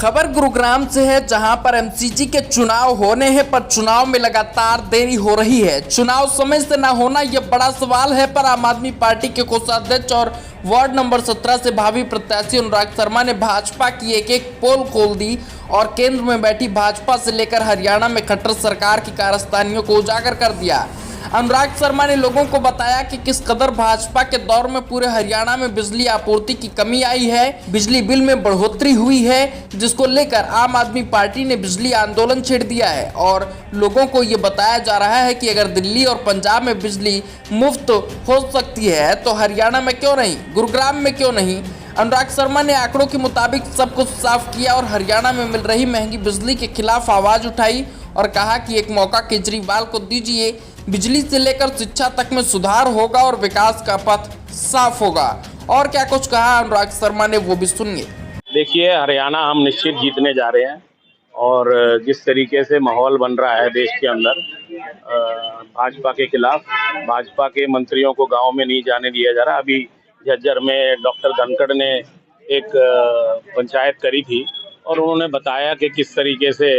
खबर गुरुग्राम से है, जहां पर एमसीजी के चुनाव होने हैं, पर चुनाव में लगातार देरी हो रही है। चुनाव समय से न होना यह बड़ा सवाल है, पर आम आदमी पार्टी के कोषाध्यक्ष और वार्ड नंबर 17 से भावी प्रत्याशी अनुराग शर्मा ने भाजपा की एक पोल खोल दी और केंद्र में बैठी भाजपा से लेकर हरियाणा में खट्टर सरकार की कारस्तानियों को उजागर कर दिया। अनुराग शर्मा ने लोगों को बताया कि किस कदर भाजपा के दौर में पूरे हरियाणा में बिजली आपूर्ति की कमी आई है, बिजली बिल में बढ़ोतरी हुई है, जिसको लेकर आम आदमी पार्टी ने बिजली आंदोलन छेड़ दिया है। और लोगों को ये बताया जा रहा है कि अगर दिल्ली और पंजाब में बिजली मुफ्त हो सकती है तो हरियाणा में क्यों नहीं, गुरुग्राम में क्यों नहीं। अनुराग शर्मा ने आंकड़ों के मुताबिक सब कुछ साफ किया और हरियाणा में मिल रही महंगी बिजली के खिलाफ आवाज उठाई और कहा कि एक मौका केजरीवाल को दीजिए, बिजली से लेकर शिक्षा तक में सुधार होगा और विकास का पथ साफ होगा। और क्या कुछ कहा अनुराग शर्मा ने, वो भी सुनिए। देखिए, हरियाणा हम निश्चित जीतने जा रहे हैं और जिस तरीके से माहौल बन रहा है देश के अंदर भाजपा के खिलाफ, भाजपा के मंत्रियों को गांव में नहीं जाने दिया जा रहा। अभी झज्जर में डॉक्टर धनखड़ ने एक पंचायत करी थी और उन्होंने बताया कि किस तरीके से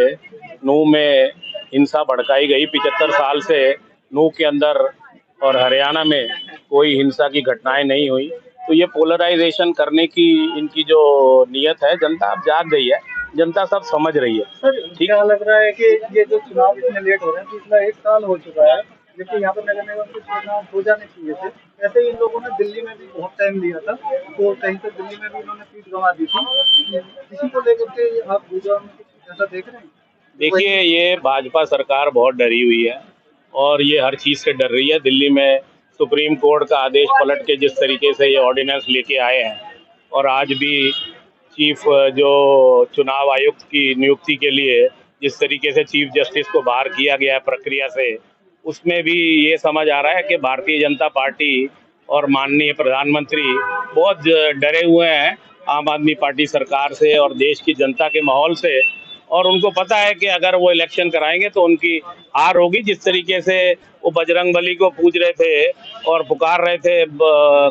नूह में हिंसा भड़काई गई। 75 साल से नूह के अंदर और हरियाणा में कोई हिंसा की घटनाएं नहीं हुई। तो ये पोलराइजेशन करने की इनकी जो नियत है, जनता अब जाग गई है, जनता सब समझ रही है। सर, क्या लग रहा है कि ये जो चुनाव इतने लेट हो रहे हैं, पिछला 1 साल हो चुका है, जबकि यहाँ पर नगर निगम के चुनाव हो जाने चाहिए थे। ऐसे ही इन लोगों ने दिल्ली में भी बहुत टाइम लिया था, तो कहीं तो दिल्ली में भी इन्होंने सीट गंवा दी थी। इसी को लेकर के आप गुरुग्राम में कुछ ऐसा देख रहे हैं? देखिए, ये भाजपा सरकार बहुत डरी हुई है और ये हर चीज़ से डर रही है। दिल्ली में सुप्रीम कोर्ट का आदेश पलट के जिस तरीके से ये ऑर्डिनेंस लेके आए हैं और आज भी चीफ जो चुनाव आयुक्त की नियुक्ति के लिए जिस तरीके से चीफ जस्टिस को बाहर किया गया है प्रक्रिया से, उसमें भी ये समझ आ रहा है कि भारतीय जनता पार्टी और माननीय प्रधानमंत्री बहुत डरे हुए हैं आम आदमी पार्टी सरकार से और देश की जनता के माहौल से। और उनको पता है कि अगर वो इलेक्शन कराएंगे तो उनकी हार होगी। जिस तरीके से वो बजरंगबली को पूज रहे थे और पुकार रहे थे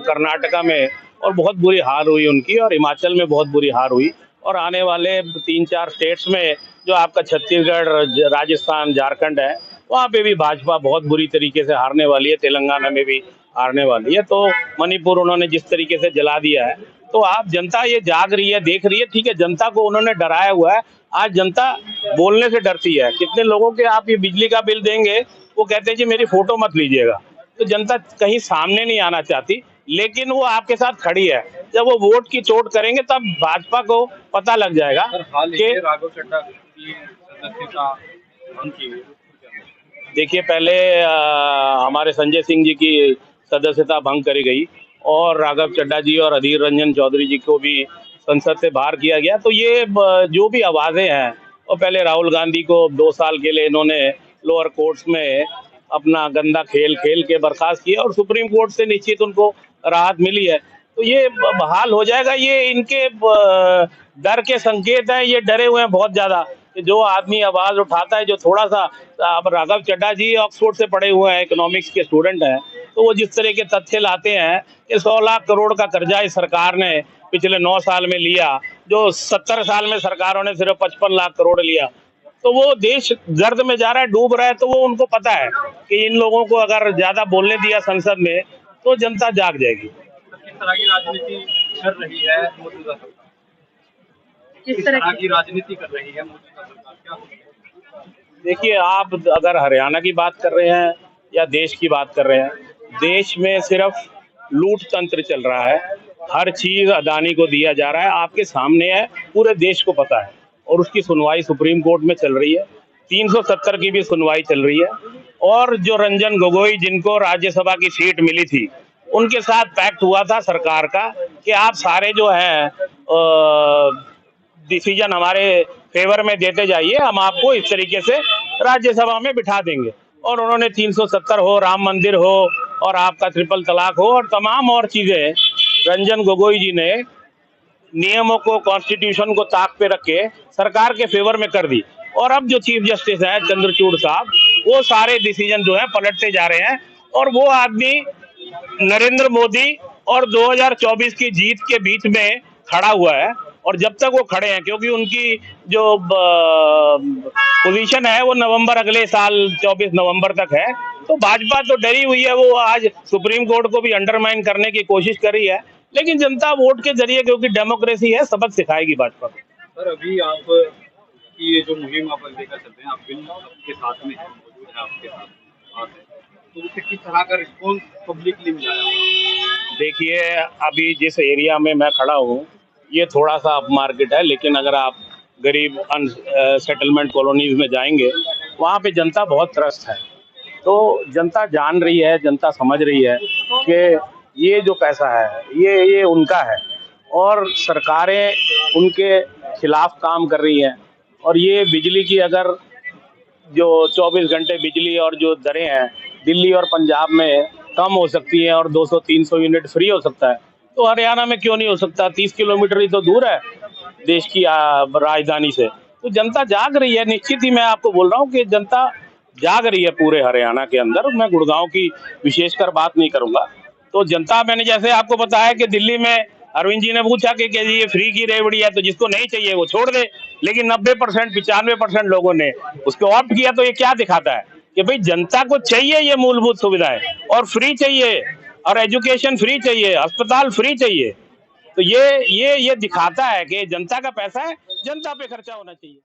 कर्नाटका में, और बहुत बुरी हार हुई उनकी, और हिमाचल में बहुत बुरी हार हुई, और आने वाले 3-4 स्टेट्स में जो आपका छत्तीसगढ़, राजस्थान, झारखंड है, वहाँ पे भी भाजपा बहुत बुरी तरीके से हारने वाली है। तेलंगाना में भी हारने वाली है। तो मणिपुर उन्होंने जिस तरीके से जला दिया है, तो आप जनता ये जाग रही है, देख रही है। ठीक है, जनता को उन्होंने डराया हुआ है। आज जनता बोलने से डरती है। कितने लोगों के आप ये बिजली का बिल देंगे, वो कहते हैं कि मेरी फोटो मत लीजिएगा। तो जनता कहीं सामने नहीं आना चाहती, लेकिन वो आपके साथ खड़ी है। जब वो वोट की चोट करेंगे तब भाजपा को पता लग जाएगा कि राघव चड्ढा की सदस्यता भंग की हुई। देखिए, पहले हमारे संजय सिंह जी की सदस्यता भंग करी गई और राघव चड्ढा जी और अधीर रंजन चौधरी जी को भी संसद से बाहर किया गया। तो ये जो भी आवाज़ें हैं, और पहले राहुल गांधी को 2 साल के लिए इन्होंने लोअर कोर्ट्स में अपना गंदा खेल खेल के बर्खास्त किया और सुप्रीम कोर्ट से निश्चित उनको राहत मिली है। तो ये बहाल हो जाएगा। ये इनके डर के संकेत हैं। ये डरे हुए हैं बहुत ज़्यादा कि जो आदमी आवाज़ उठाता है, जो थोड़ा सा, अब राघव चड्ढा जी ऑक्सफोर्ड से पढ़े हुए हैं, इकोनॉमिक्स के स्टूडेंट हैं, तो वो जिस तरह के तथ्य लाते हैं कि 100 लाख करोड़ का कर्जा इस सरकार ने पिछले 9 साल में लिया, जो 70 साल में सरकारों ने सिर्फ 55 लाख करोड़ लिया। तो वो देश गर्द में जा रहा है, डूब रहा है। तो वो उनको पता है कि इन लोगों को अगर ज्यादा बोलने दिया संसद में तो जनता जाग जाएगी। किस तरह की राजनीति कर रही है मौजूदा सरकार? किस तरह की राजनीति कर रही है मौजूदा सरकार? क्या? देखिए, आप अगर हरियाणा की बात कर रहे हैं या देश की बात कर रहे हैं, देश में सिर्फ लूट तंत्र चल रहा है। हर चीज अदानी को दिया जा रहा है, आपके सामने है, पूरे देश को पता है। और उसकी सुनवाई सुप्रीम कोर्ट में चल रही है, 370 की भी सुनवाई चल रही है। और जो रंजन गोगोई, जिनको राज्यसभा की सीट मिली थी, उनके साथ पैक्ट हुआ था सरकार का कि आप सारे जो हैं डिसीजन हमारे फेवर में देते जाइए, हम आपको इस तरीके से राज्यसभा में बिठा देंगे। और उन्होंने 370 हो, राम मंदिर हो, और आपका ट्रिपल तलाक हो, और तमाम और चीजें रंजन गोगोई जी ने नियमों को, कॉन्स्टिट्यूशन को ताक पे रख के सरकार के फेवर में कर दी। और अब जो चीफ जस्टिस है चंद्रचूड़ साहब, वो सारे डिसीजन जो है पलटते जा रहे हैं। और वो आदमी नरेंद्र मोदी और 2024 की जीत के बीच में खड़ा हुआ है। और जब तक वो खड़े हैं, क्योंकि उनकी जो पोजीशन है वो नवंबर अगले साल 24 नवंबर तक है, तो भाजपा तो डरी हुई है। वो आज सुप्रीम कोर्ट को भी अंडरमाइन करने की कोशिश कर रही है, लेकिन जनता वोट के जरिए, क्योंकि डेमोक्रेसी है, सबक सिखाएगी भाजपा को। सर अभी आप की ये जो मुहिम आप लेकर चलते हैं, आप बिल आपके साथ में है, मौजूद है आपके साथ है, तो उससे किस तरह का रिस्पॉन्स पब्लिकली मिला है? देखिए, अभी जिस एरिया में मैं खड़ा हूँ ये थोड़ा सा अप मार्केट है, लेकिन अगर आप गरीब सेटलमेंट कॉलोनीज में जाएंगे वहाँ पे जनता बहुत त्रस्त है। तो जनता जान रही है, जनता समझ रही है कि ये जो पैसा है ये उनका है और सरकारें उनके खिलाफ काम कर रही हैं। और ये बिजली की अगर जो 24 घंटे बिजली और जो दरें हैं दिल्ली और पंजाब में कम हो सकती हैं और 200-300 यूनिट फ्री हो सकता है, तो हरियाणा में क्यों नहीं हो सकता? 30 किलोमीटर ही तो दूर है देश की राजधानी से। तो जनता जाग रही है, निश्चित ही मैं आपको बोल रहा हूँ कि जनता जाग रही है पूरे हरियाणा के अंदर। मैं गुड़गांव की विशेषकर बात नहीं करूंगा। तो जनता, मैंने जैसे आपको बताया कि दिल्ली में अरविंद जी ने पूछा कि क्या ये फ्री की रेवड़ी है, तो जिसको नहीं चाहिए वो छोड़ दे, लेकिन 90% 95% लोगों ने उसको ऑप्ट किया। तो ये क्या दिखाता है कि भाई जनता को चाहिए ये मूलभूत सुविधाएं, और फ्री चाहिए, और एजुकेशन फ्री चाहिए, अस्पताल फ्री चाहिए। तो ये दिखाता है कि जनता का पैसा है, जनता पे खर्चा होना चाहिए।